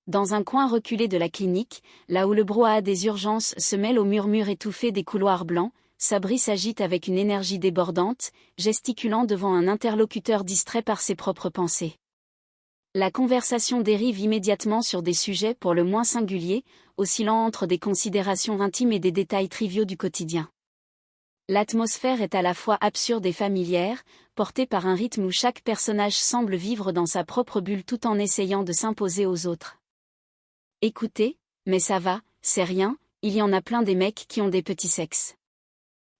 Dans un coin reculé de la clinique, là où le brouhaha des urgences se mêle au murmure étouffé des couloirs blancs, Sabri s'agite avec une énergie débordante, gesticulant devant un interlocuteur distrait par ses propres pensées. La conversation dérive immédiatement sur des sujets pour le moins singuliers, oscillant entre des considérations intimes et des détails triviaux du quotidien. L'atmosphère est à la fois absurde et familière, portée par un rythme où chaque personnage semble vivre dans sa propre bulle tout en essayant de s'imposer aux autres. Écoutez, mais ça va, c'est rien, il y en a plein des mecs qui ont des petits sexes.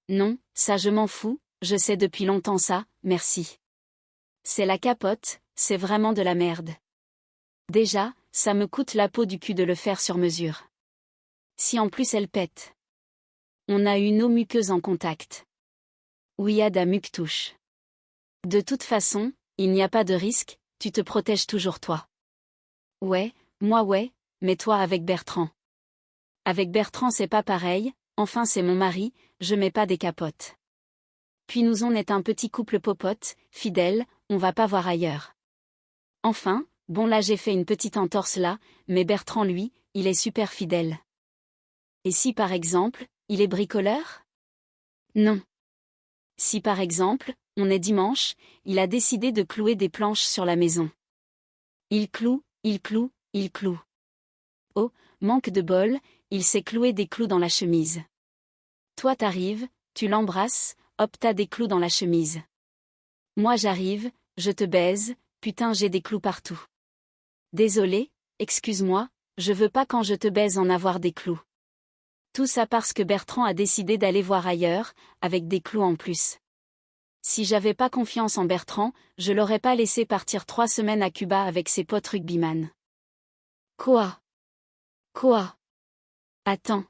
Non, ça je m'en fous, je sais depuis longtemps ça, merci. C'est la capote, c'est vraiment de la merde. Déjà, ça me coûte la peau du cul de le faire sur mesure. Si en plus elle pète. On a une eau muqueuse en contact. Ouiada muque-touche. De toute façon, il n'y a pas de risque, tu te protèges toujours toi. Ouais, moi ouais, mais toi avec Bertrand. Avec Bertrand c'est pas pareil, enfin c'est mon mari, je mets pas des capotes. Puis nous on est un petit couple popote, fidèle, on va pas voir ailleurs. Enfin, bon là j'ai fait une petite entorse là, mais Bertrand lui, il est super fidèle. Et si par exemple, il est bricoleur? Non. Si par exemple, on est dimanche, il a décidé de clouer des planches sur la maison. Il cloue, il cloue, il cloue. Oh, manque de bol, il s'est cloué des clous dans la chemise. Toi t'arrives, tu l'embrasses, hop t'as des clous dans la chemise. Moi j'arrive, je te baise, putain j'ai des clous partout. Désolé, excuse-moi, je veux pas quand je te baise en avoir des clous. Tout ça parce que Bertrand a décidé d'aller voir ailleurs, avec des clous en plus. Si j'avais pas confiance en Bertrand, je l'aurais pas laissé partir 3 semaines à Cuba avec ses potes rugbyman. Quoi? Quoi? Attends.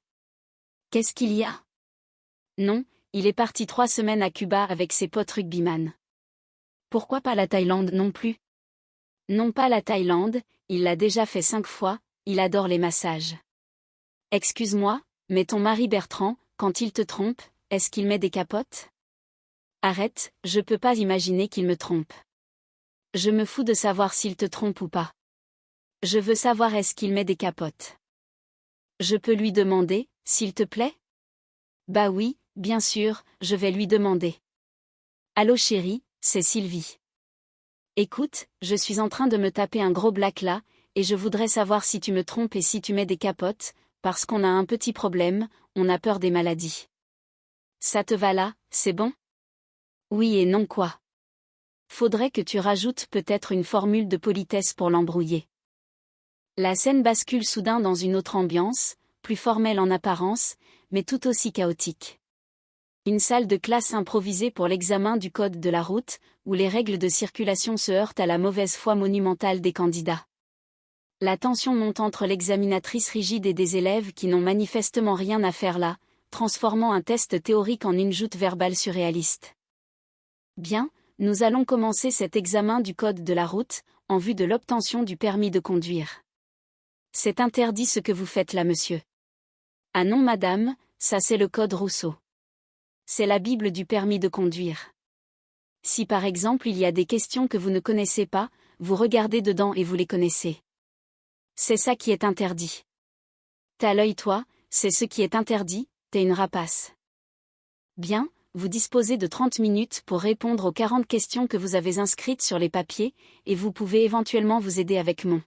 Qu'est-ce qu'il y a? Non, il est parti 3 semaines à Cuba avec ses potes rugbyman. Pourquoi pas la Thaïlande non plus? Non pas la Thaïlande, il l'a déjà fait 5 fois, il adore les massages. Excuse-moi, mais ton mari Bertrand, quand il te trompe, est-ce qu'il met des capotes? Arrête, je peux pas imaginer qu'il me trompe. Je me fous de savoir s'il te trompe ou pas. Je veux savoir est-ce qu'il met des capotes. Je peux lui demander, s'il te plaît? Bah oui, bien sûr, je vais lui demander. Allô chérie, c'est Sylvie. Écoute, je suis en train de me taper un gros black là, et je voudrais savoir si tu me trompes et si tu mets des capotes, parce qu'on a un petit problème, on a peur des maladies. Ça te va là, c'est bon? Oui et non quoi. Faudrait que tu rajoutes peut-être une formule de politesse pour l'embrouiller. La scène bascule soudain dans une autre ambiance, plus formelle en apparence, mais tout aussi chaotique. Une salle de classe improvisée pour l'examen du code de la route, où les règles de circulation se heurtent à la mauvaise foi monumentale des candidats. La tension monte entre l'examinatrice rigide et des élèves qui n'ont manifestement rien à faire là, transformant un test théorique en une joute verbale surréaliste. Bien, nous allons commencer cet examen du code de la route, en vue de l'obtention du permis de conduire. C'est interdit ce que vous faites là monsieur. Ah non madame, ça c'est le code Rousseau. C'est la Bible du permis de conduire. Si par exemple il y a des questions que vous ne connaissez pas, vous regardez dedans et vous les connaissez. C'est ça qui est interdit. T'as l'œil toi, c'est ce qui est interdit, t'es une rapace. Bien, vous disposez de 30 minutes pour répondre aux 40 questions que vous avez inscrites sur les papiers, et vous pouvez éventuellement vous aider avec mon.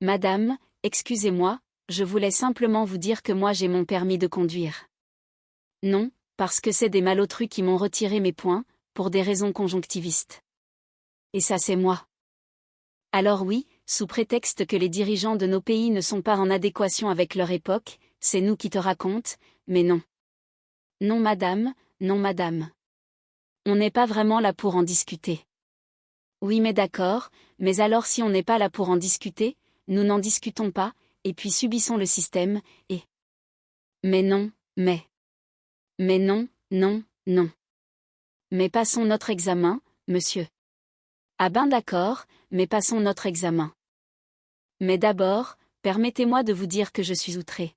Madame, excusez-moi, je voulais simplement vous dire que moi j'ai mon permis de conduire. Non, parce que c'est des malotrus qui m'ont retiré mes points, pour des raisons conjonctivistes. Et ça c'est moi. Alors oui, sous prétexte que les dirigeants de nos pays ne sont pas en adéquation avec leur époque, c'est nous qui te racontent, mais non. Non madame, non madame. On n'est pas vraiment là pour en discuter. Oui mais d'accord, mais alors si on n'est pas là pour en discuter, nous n'en discutons pas, et puis subissons le système, et... Mais non, mais... Mais non, non, non. Mais passons notre examen, monsieur. Ah ben d'accord, mais passons notre examen. Mais d'abord, permettez-moi de vous dire que je suis outré.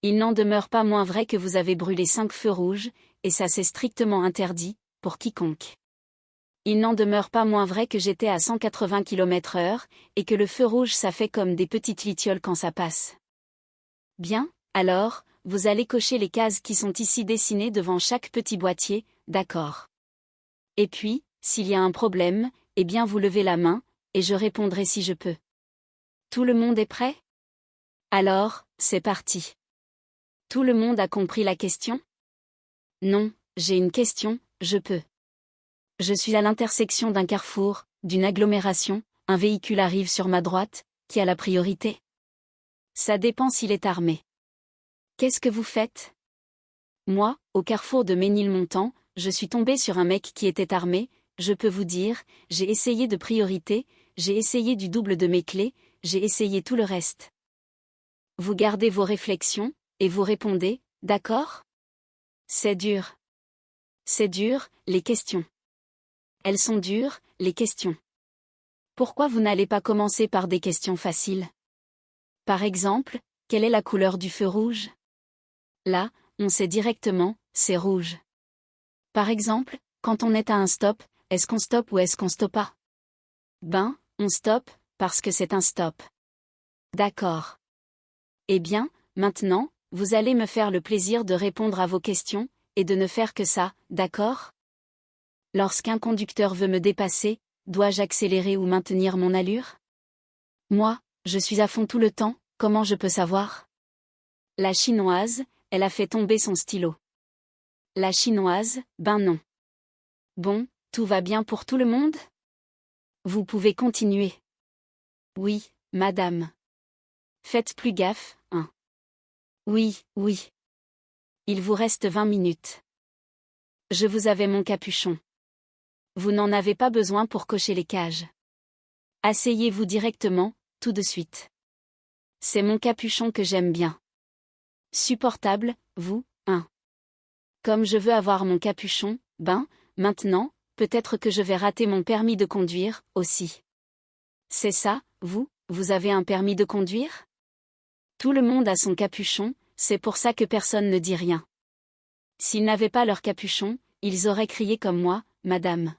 Il n'en demeure pas moins vrai que vous avez brûlé 5 feux rouges, et ça c'est strictement interdit, pour quiconque. Il n'en demeure pas moins vrai que j'étais à 180 km/h, et que le feu rouge ça fait comme des petites litioles quand ça passe. Bien, alors, vous allez cocher les cases qui sont ici dessinées devant chaque petit boîtier, d'accord. Et puis, s'il y a un problème, eh bien vous levez la main, et je répondrai si je peux. Tout le monde est prêt? Alors, c'est parti. Tout le monde a compris la question? Non, j'ai une question, je peux. Je suis à l'intersection d'un carrefour, d'une agglomération, un véhicule arrive sur ma droite, qui a la priorité? Ça dépend s'il est armé. Qu'est-ce que vous faites? Moi, au carrefour de Ménilmontant, je suis tombé sur un mec qui était armé, je peux vous dire, j'ai essayé de priorité, j'ai essayé du double de mes clés, j'ai essayé tout le reste. Vous gardez vos réflexions, et vous répondez, d'accord? C'est dur. C'est dur, les questions. Elles sont dures, les questions. Pourquoi vous n'allez pas commencer par des questions faciles? Par exemple, quelle est la couleur du feu rouge? Là, on sait directement, c'est rouge. Par exemple, quand on est à un stop, est-ce qu'on stoppe ou est-ce qu'on stoppe pas? Ben, on stoppe, parce que c'est un stop. D'accord. Eh bien, maintenant, vous allez me faire le plaisir de répondre à vos questions, et de ne faire que ça, d'accord? Lorsqu'un conducteur veut me dépasser, dois-je accélérer ou maintenir mon allure? Moi, je suis à fond tout le temps, comment je peux savoir? La chinoise, elle a fait tomber son stylo. La chinoise, ben non. Bon, tout va bien pour tout le monde? Vous pouvez continuer. Oui, madame. Faites plus gaffe, hein. Oui, oui. Il vous reste 20 minutes. Je vous avais mon capuchon. Vous n'en avez pas besoin pour cocher les cages. Asseyez-vous directement, tout de suite. C'est mon capuchon que j'aime bien. Supportable, vous, hein. Comme je veux avoir mon capuchon, ben, maintenant, peut-être que je vais rater mon permis de conduire, aussi. C'est ça, vous avez un permis de conduire? Tout le monde a son capuchon, c'est pour ça que personne ne dit rien. S'ils n'avaient pas leur capuchon, ils auraient crié comme moi, madame.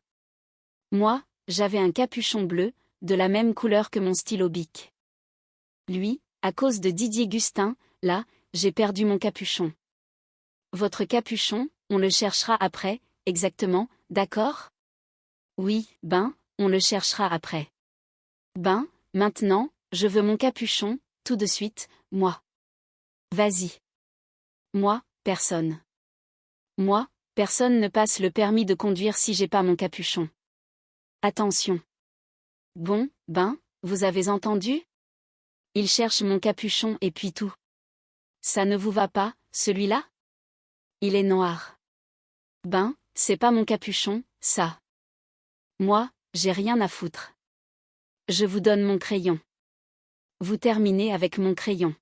Moi, j'avais un capuchon bleu, de la même couleur que mon stylo Bic. Lui, à cause de Didier Gustin, là, j'ai perdu mon capuchon. Votre capuchon, on le cherchera après, exactement, d'accord? Oui, ben, on le cherchera après. Ben, maintenant, je veux mon capuchon, tout de suite, moi. Vas-y. Moi, personne. Moi, personne ne passe le permis de conduire si j'ai pas mon capuchon. Attention. Bon, ben, vous avez entendu? Il cherche mon capuchon et puis tout. Ça ne vous va pas, celui-là? Il est noir. Ben, c'est pas mon capuchon, ça. Moi, j'ai rien à foutre. Je vous donne mon crayon. Vous terminez avec mon crayon.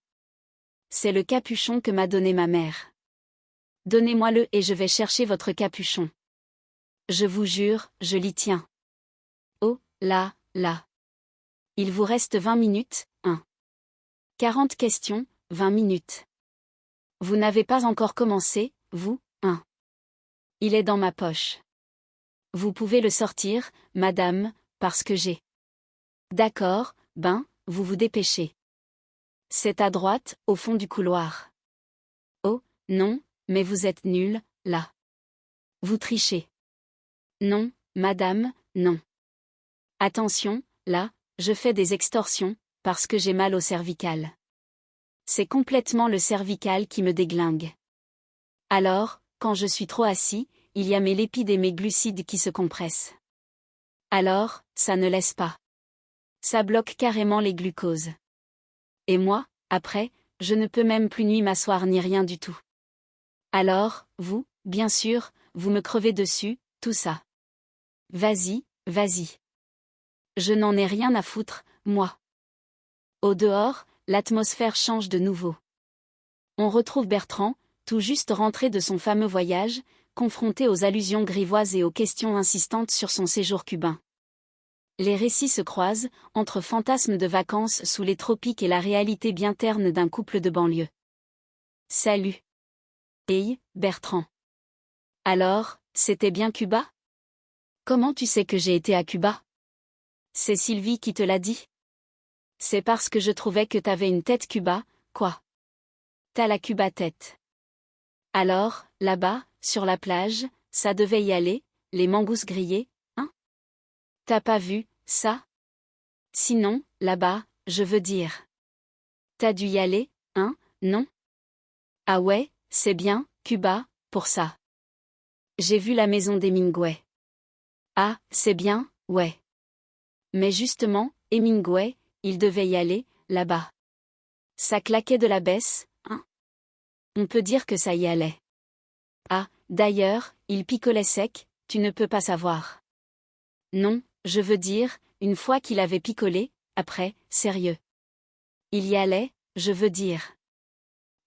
C'est le capuchon que m'a donné ma mère. Donnez-moi-le et je vais chercher votre capuchon. Je vous jure, je l'y tiens. Oh, là, là. Il vous reste 20 minutes, hein. 40 questions, 20 minutes. Vous n'avez pas encore commencé, vous, hein. Il est dans ma poche. Vous pouvez le sortir, madame, parce que j'ai. D'accord, ben, vous vous dépêchez. C'est à droite, au fond du couloir. Oh, non, mais vous êtes nul, là. Vous trichez. Non, madame, non. Attention, là, je fais des extorsions, parce que j'ai mal au cervical. C'est complètement le cervical qui me déglingue. Alors, quand je suis trop assis, il y a mes lipides et mes glucides qui se compressent. Alors, ça ne laisse pas. Ça bloque carrément les glucoses. Et moi, après, je ne peux même plus ni m'asseoir ni rien du tout. Alors, vous, bien sûr, vous me crevez dessus, tout ça. Vas-y, vas-y. Je n'en ai rien à foutre, moi. Au dehors, l'atmosphère change de nouveau. On retrouve Bertrand, tout juste rentré de son fameux voyage, confronté aux allusions grivoises et aux questions insistantes sur son séjour cubain. Les récits se croisent, entre fantasmes de vacances sous les tropiques et la réalité bien terne d'un couple de banlieue. Salut. Hey, Bertrand. Alors, c'était bien Cuba? Comment tu sais que j'ai été à Cuba? C'est Sylvie qui te l'a dit? C'est parce que je trouvais que t'avais une tête Cuba, quoi. T'as la Cuba tête. Alors, là-bas, sur la plage, ça devait y aller, les mangousses grillées, hein? T'as pas vu, ça? Sinon, là-bas, je veux dire. T'as dû y aller, hein, non? Ah ouais, c'est bien, Cuba, pour ça. J'ai vu la maison d'Hemingway. Ah, c'est bien, ouais. Mais justement, Hemingway, il devait y aller, là-bas. Ça claquait de la baisse, hein? On peut dire que ça y allait. Ah, d'ailleurs, il picolait sec, tu ne peux pas savoir. Non, je veux dire, une fois qu'il avait picolé, après, sérieux. Il y allait, je veux dire.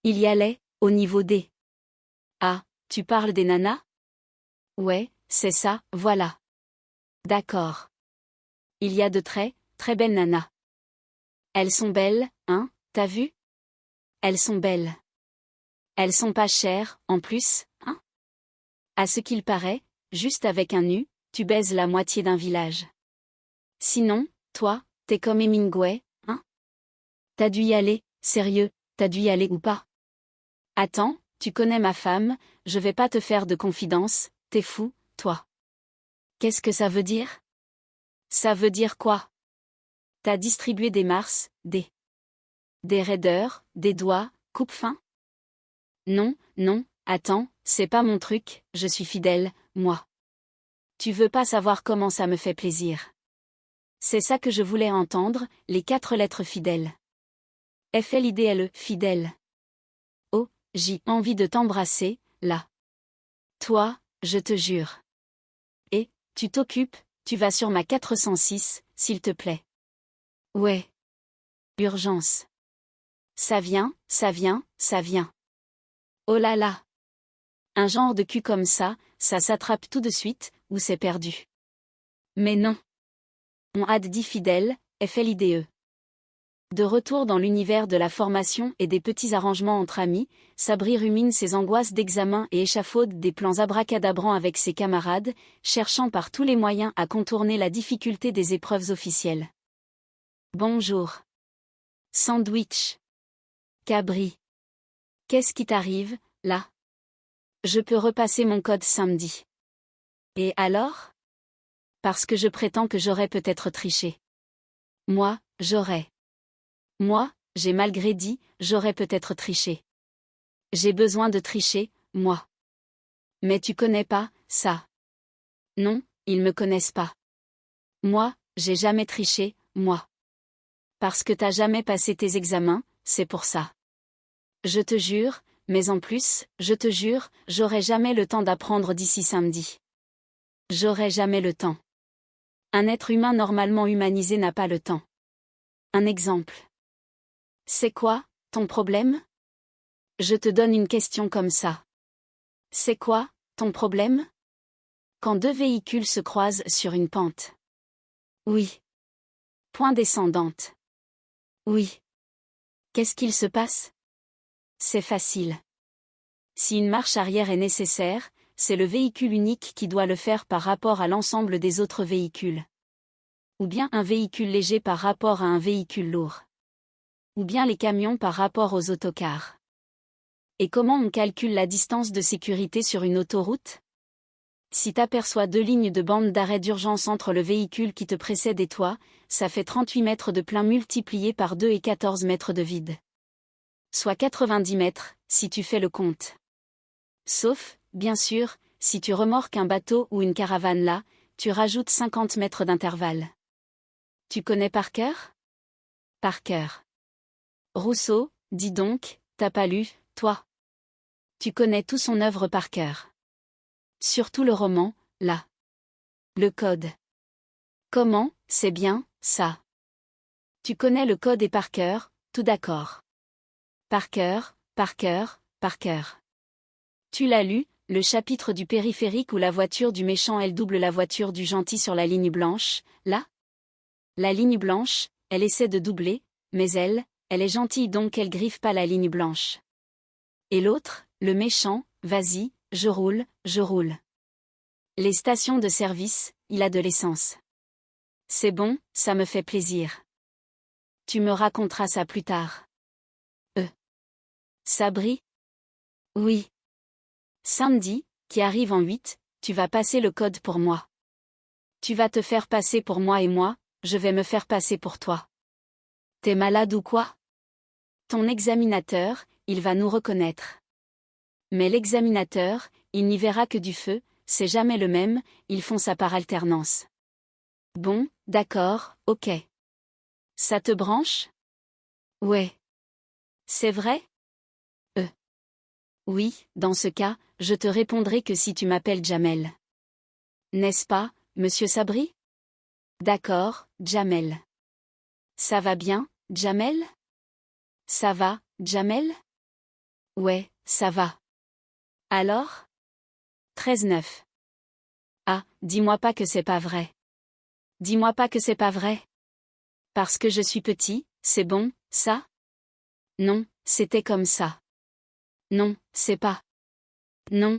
Il y allait, au niveau des. Ah, tu parles des nanas? Ouais, c'est ça, voilà. D'accord. Il y a de très, très belles nanas. Elles sont belles, hein, t'as vu? Elles sont belles. Elles sont pas chères, en plus, hein? À ce qu'il paraît, juste avec un nu, tu baises la moitié d'un village. Sinon, toi, t'es comme Hemingway, hein? T'as dû y aller, sérieux, t'as dû y aller ou pas? Attends, tu connais ma femme, je vais pas te faire de confidence, t'es fou, toi. Qu'est-ce que ça veut dire? Ça veut dire quoi? T'as distribué des mars, des raideurs, des doigts, coupe-fin? Non, non, attends, c'est pas mon truc, je suis fidèle, moi. Tu veux pas savoir comment ça me fait plaisir. C'est ça que je voulais entendre, les 4 lettres fidèles. FLIDLE, fidèle. Oh, j'ai envie de t'embrasser, là. Toi, je te jure. Et, tu t'occupes, tu vas sur ma 406, s'il te plaît. Ouais. Urgence. Ça vient, ça vient, ça vient. Oh là là. Un genre de cul comme ça s'attrape tout de suite, ou c'est perdu. Mais non. On a dit fidèle, FLIDE. De retour dans l'univers de la formation et des petits arrangements entre amis, Sabri rumine ses angoisses d'examen et échafaude des plans abracadabrants avec ses camarades, cherchant par tous les moyens à contourner la difficulté des épreuves officielles. Bonjour. Sandwich. Cabri. Qu'est-ce qui t'arrive, là? Je peux repasser mon code samedi. Et alors? Parce que je prétends que j'aurais peut-être triché. Moi, j'aurais. Moi, j'ai malgré dit, j'aurais peut-être triché. J'ai besoin de tricher, moi. Mais tu connais pas, ça. Non, ils me connaissent pas. Moi, j'ai jamais triché, moi. Parce que t'as jamais passé tes examens, c'est pour ça. Je te jure, mais en plus, je te jure, j'aurai jamais le temps d'apprendre d'ici samedi. J'aurai jamais le temps. Un être humain normalement humanisé n'a pas le temps. Un exemple. C'est quoi, ton problème? Je te donne une question comme ça. C'est quoi, ton problème? Quand 2 véhicules se croisent sur une pente. Oui. Point descendante. Oui. Qu'est-ce qu'il se passe? C'est facile. Si une marche arrière est nécessaire, c'est le véhicule unique qui doit le faire par rapport à l'ensemble des autres véhicules. Ou bien un véhicule léger par rapport à un véhicule lourd. Ou bien les camions par rapport aux autocars. Et comment on calcule la distance de sécurité sur une autoroute? Si t'aperçois 2 lignes de bande d'arrêt d'urgence entre le véhicule qui te précède et toi, ça fait 38 mètres de plein multiplié par 2 et 14 mètres de vide. Soit 90 mètres, si tu fais le compte. Sauf, bien sûr, si tu remorques un bateau ou une caravane là, tu rajoutes 50 mètres d'intervalle. Tu connais par cœur? Par cœur. Rousseau, dis donc, t'as pas lu, toi? Tu connais tout son œuvre par cœur. Surtout le roman, là. Le code. Comment, c'est bien, ça. Tu connais le code et par cœur, tout d'accord. Par cœur, par cœur, par cœur. Tu l'as lu, le chapitre du périphérique où la voiture du méchant elle double la voiture du gentil sur la ligne blanche, là? La ligne blanche, elle essaie de doubler, mais elle est gentille donc elle griffe pas la ligne blanche. Et l'autre, le méchant, vas-y, je roule, je roule. Les stations de service, il a de l'essence. C'est bon, ça me fait plaisir. Tu me raconteras ça plus tard. Sabri? Oui. Samedi, qui arrive en 8, tu vas passer le code pour moi. Tu vas te faire passer pour moi et moi, je vais me faire passer pour toi. T'es malade ou quoi? Ton examinateur, il va nous reconnaître. Mais l'examinateur, il n'y verra que du feu, c'est jamais le même, ils font ça par alternance. Bon, d'accord, ok. Ça te branche? Ouais. C'est vrai? Oui, dans ce cas, je te répondrai que si tu m'appelles Jamel. N'est-ce pas, monsieur Sabri? D'accord, Jamel. Ça va bien, Jamel? Ça va, Jamel? Ouais, ça va. Alors? 13-9. Ah, dis-moi pas que c'est pas vrai. Dis-moi pas que c'est pas vrai. Parce que je suis petit, c'est bon, ça? Non, c'était comme ça. Non, c'est pas. Non,